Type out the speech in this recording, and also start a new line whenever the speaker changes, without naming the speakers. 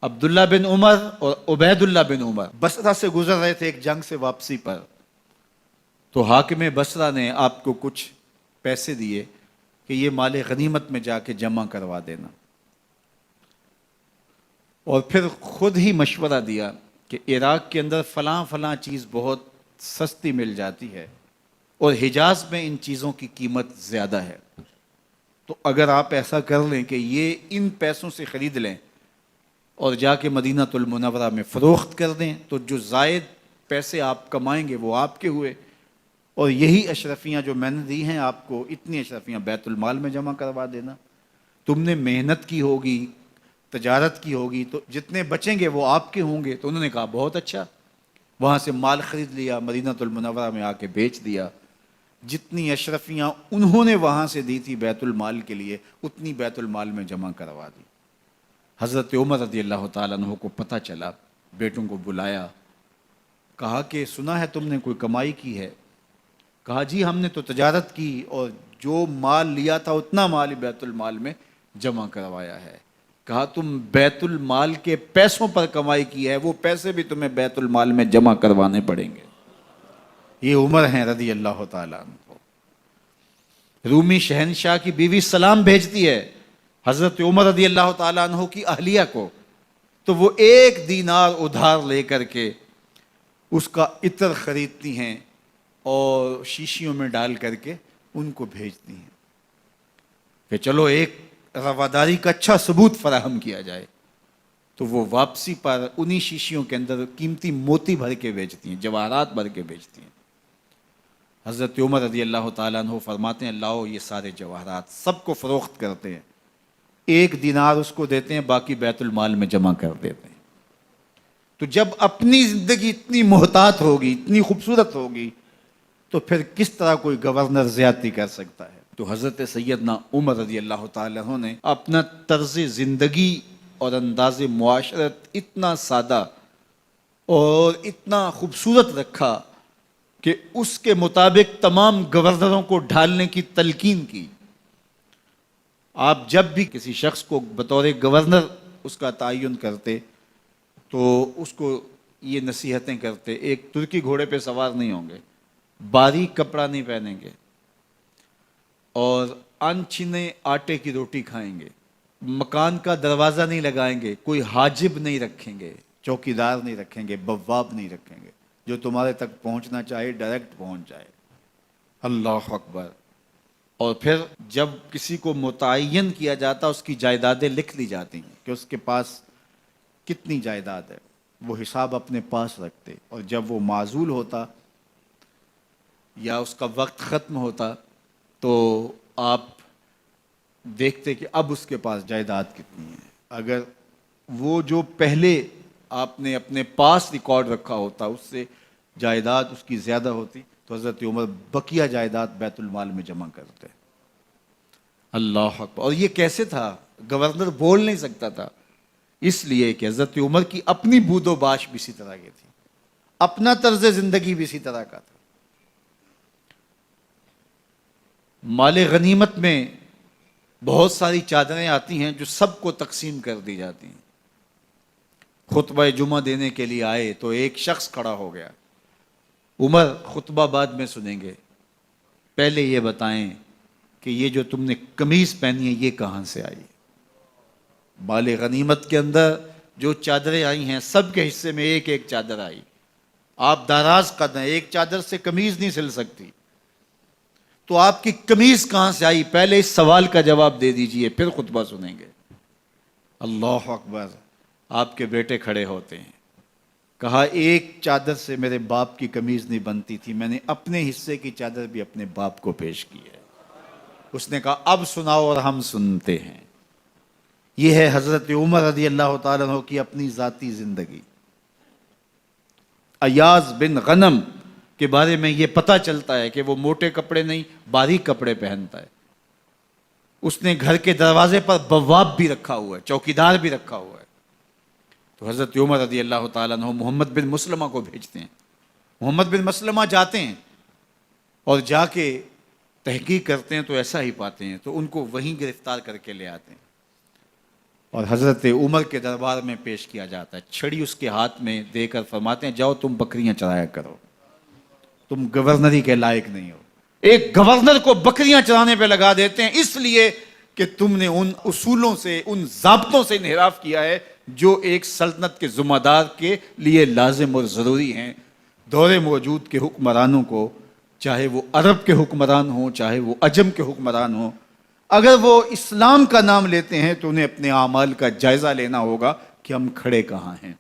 عبداللہ بن عمر اور عبید اللہ بن عمر بصرہ سے گزر رہے تھے ایک جنگ سے واپسی پر، تو حاکم بصرہ نے آپ کو کچھ پیسے دیے کہ یہ مال غنیمت میں جا کے جمع کروا دینا، اور پھر خود ہی مشورہ دیا کہ عراق کے اندر فلاں فلاں چیز بہت سستی مل جاتی ہے اور حجاز میں ان چیزوں کی قیمت زیادہ ہے، تو اگر آپ ایسا کر لیں کہ یہ ان پیسوں سے خرید لیں اور جا کے مدینہ المنورہ میں فروخت کر دیں تو جو زائد پیسے آپ کمائیں گے وہ آپ کے ہوئے، اور یہی اشرفیاں جو میں نے دی ہیں آپ کو، اتنی اشرفیاں بیت المال میں جمع کروا دینا، تم نے محنت کی ہوگی، تجارت کی ہوگی، تو جتنے بچیں گے وہ آپ کے ہوں گے۔ تو انہوں نے کہا بہت اچھا، وہاں سے مال خرید لیا، مدینہ المنورہ میں آ کے بیچ دیا، جتنی اشرفیاں انہوں نے وہاں سے دی تھی بیت المال کے لیے اتنی بیت المال میں جمع کروا دی۔ حضرت عمر رضی اللہ تعالیٰ عنہ کو پتہ چلا، بیٹوں کو بلایا، کہا کہ سنا ہے تم نے کوئی کمائی کی ہے؟ کہا جی ہم نے تو تجارت کی اور جو مال لیا تھا اتنا مال بیت المال میں جمع کروایا ہے۔ کہا تم بیت المال کے پیسوں پر کمائی کی ہے، وہ پیسے بھی تمہیں بیت المال میں جمع کروانے پڑیں گے۔ یہ عمر ہیں رضی اللہ تعالیٰ عنہ۔ رومی شہنشاہ کی بیوی سلام بھیجتی ہے حضرت عمر رضی اللہ تعالیٰ عنہ کی اہلیہ کو، تو وہ 1 دینار ادھار لے کر کے اس کا عطر خریدتی ہیں اور شیشیوں میں ڈال کر کے ان کو بھیجتی ہیں کہ چلو ایک رواداری کا اچھا ثبوت فراہم کیا جائے۔ تو وہ واپسی پر انہی شیشیوں کے اندر قیمتی موتی بھر کے بیچتی ہیں، جواہرات بھر کے بیچتی ہیں۔ حضرت عمر رضی اللہ تعالیٰ عنہ فرماتے ہیں لاؤ یہ سارے جواہرات، سب کو فروخت کرتے ہیں، 1 دینار اس کو دیتے ہیں، باقی بیت المال میں جمع کر دیتے ہیں۔ تو جب اپنی زندگی اتنی محتاط ہوگی، اتنی خوبصورت ہوگی، تو پھر کس طرح کوئی گورنر زیادتی کر سکتا ہے؟ تو حضرت سیدنا عمر رضی اللہ تعالیٰ عنہ نے اپنا طرز زندگی اور انداز معاشرت اتنا سادہ اور اتنا خوبصورت رکھا کہ اس کے مطابق تمام گورنروں کو ڈھالنے کی تلقین کی۔ آپ جب بھی کسی شخص کو بطور گورنر اس کا تعین کرتے تو اس کو یہ نصیحتیں کرتے، ایک ترکی گھوڑے پہ سوار نہیں ہوں گے، باریک کپڑا نہیں پہنیں گے، اور انچھنے آٹے کی روٹی کھائیں گے، مکان کا دروازہ نہیں لگائیں گے، کوئی حاجب نہیں رکھیں گے، چوکیدار نہیں رکھیں گے، بواب نہیں رکھیں گے، جو تمہارے تک پہنچنا چاہے ڈائریکٹ پہنچ جائے۔ اللہ اکبر۔ اور پھر جب کسی کو متعین کیا جاتا اس کی جائیدادیں لکھ لی جاتی ہیں کہ اس کے پاس کتنی جائیداد ہے، وہ حساب اپنے پاس رکھتے، اور جب وہ معزول ہوتا یا اس کا وقت ختم ہوتا تو آپ دیکھتے کہ اب اس کے پاس جائیداد کتنی ہے۔ اگر وہ جو پہلے آپ نے اپنے پاس ریکارڈ رکھا ہوتا اس سے جائیداد اس کی زیادہ ہوتی تو حضرت عمر بقیہ جائیداد بیت المال میں جمع کرتے۔ اللہ اکبر۔ اور یہ کیسے تھا؟ گورنر بول نہیں سکتا تھا، اس لیے کہ حضرت عمر کی اپنی بود و باش بھی اسی طرح کی تھی، اپنا طرز زندگی بھی اسی طرح کا تھا۔ مال غنیمت میں بہت ساری چادریں آتی ہیں جو سب کو تقسیم کر دی جاتی ہیں۔ خطبہ جمعہ دینے کے لیے آئے تو ایک شخص کھڑا ہو گیا، عمر خطبہ بعد میں سنیں گے، پہلے یہ بتائیں کہ یہ جو تم نے قمیض پہنی ہے یہ کہاں سے آئی؟ مال غنیمت کے اندر جو چادریں آئی ہیں سب کے حصے میں ایک ایک چادر آئی، آپ دراز قد ہیں، ایک چادر سے قمیض نہیں سل سکتی، تو آپ کی قمیض کہاں سے آئی؟ پہلے اس سوال کا جواب دے دیجئے پھر خطبہ سنیں گے۔ اللہ اکبر۔ آپ کے بیٹے کھڑے ہوتے ہیں، کہا ایک چادر سے میرے باپ کی قمیض نہیں بنتی تھی، میں نے اپنے حصے کی چادر بھی اپنے باپ کو پیش کی ہے۔ اس نے کہا اب سناؤ، اور ہم سنتے ہیں۔ یہ ہے حضرت عمر رضی اللہ تعالیٰ عنہ کی اپنی ذاتی زندگی۔ ایاز بن غنم کے بارے میں یہ پتہ چلتا ہے کہ وہ موٹے کپڑے نہیں باریک کپڑے پہنتا ہے۔ اس نے گھر کے دروازے پر بواب بھی رکھا ہوا ہے، چوکیدار بھی رکھا ہوا ہے۔ تو حضرت عمر رضی اللہ تعالیٰ عنہ محمد بن مسلمہ کو بھیجتے ہیں، محمد بن مسلمہ جاتے ہیں اور جا کے تحقیق کرتے ہیں تو ایسا ہی پاتے ہیں، تو ان کو وہیں گرفتار کر کے لے آتے ہیں۔ اور حضرت عمر کے دربار میں پیش کیا جاتا ہے، چھڑی اس کے ہاتھ میں دے کر فرماتے ہیں جاؤ تم بکریاں چرایا کرو، تم گورنری کے لائق نہیں ہو۔ ایک گورنر کو بکریاں چرانے پہ لگا دیتے ہیں اس لیے کہ تم نے ان اصولوں سے، ان ضابطوں سے انحراف کیا ہے جو ایک سلطنت کے ذمہ دار کے لیے لازم اور ضروری ہیں۔ دور موجود کے حکمرانوں کو، چاہے وہ عرب کے حکمران ہوں چاہے وہ عجم کے حکمران ہوں، اگر وہ اسلام کا نام لیتے ہیں تو انہیں اپنے اعمال کا جائزہ لینا ہوگا کہ ہم کھڑے کہاں ہیں۔